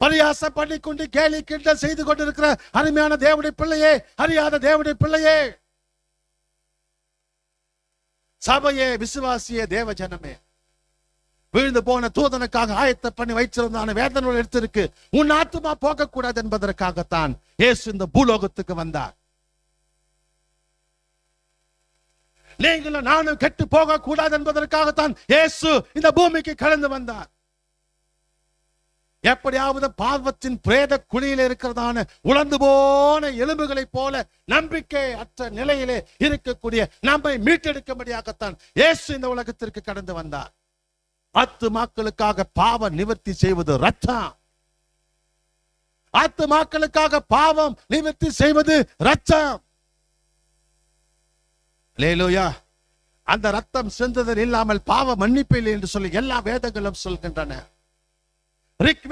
பரியாசம் பண்ணிக்கொண்டு கேலி கிண்டல் செய்து கொண்டிருக்கிற அருமையான தேவனுடைய பிள்ளையே, அறியாத தேவனுடைய பிள்ளையே, சபையே, விசுவாசியே, தேவ ஜனமே, விழுந்து போன தூதனுக்காக ஆயத்த பண்ணி வைச்சிருந்தான வேதனை எடுத்திருக்கு. உன் ஆத்துமா போக கூடாது என்பதற்காகத்தான் இயேசு இந்த பூலோகத்துக்கு வந்தார். நீங்களும் நானும் கெட்டு போக கூடாது என்பதற்காகத்தான் இயேசு இந்த பூமிக்கு கடந்து வந்தார். எப்படியாவது பாவத்தின் பிரேத குழியில இருக்கிறதான உலர்ந்து போன எலும்புகளை போல நம்பிக்கை அற்ற நிலையிலே இருக்கக்கூடிய நம்மை மீட்டெடுக்கும்படியாகத்தான் இயேசு இந்த உலகத்திற்கு கடந்து வந்தார். ஆத்துமாக்களுக்காக பாவ நிவர்த்தி செய்வது ரத்தம். ஆத்துமாக்களுக்காக பாவம் நிவர்த்தி செய்வது ரத்தம். அல்லேலூயா. அந்த ரத்தம் சிந்துதல் இல்லாமல் பாவ மன்னிப்பு இல்லை என்று சொல்லி எல்லா வேதங்களும் சொல்கின்றன.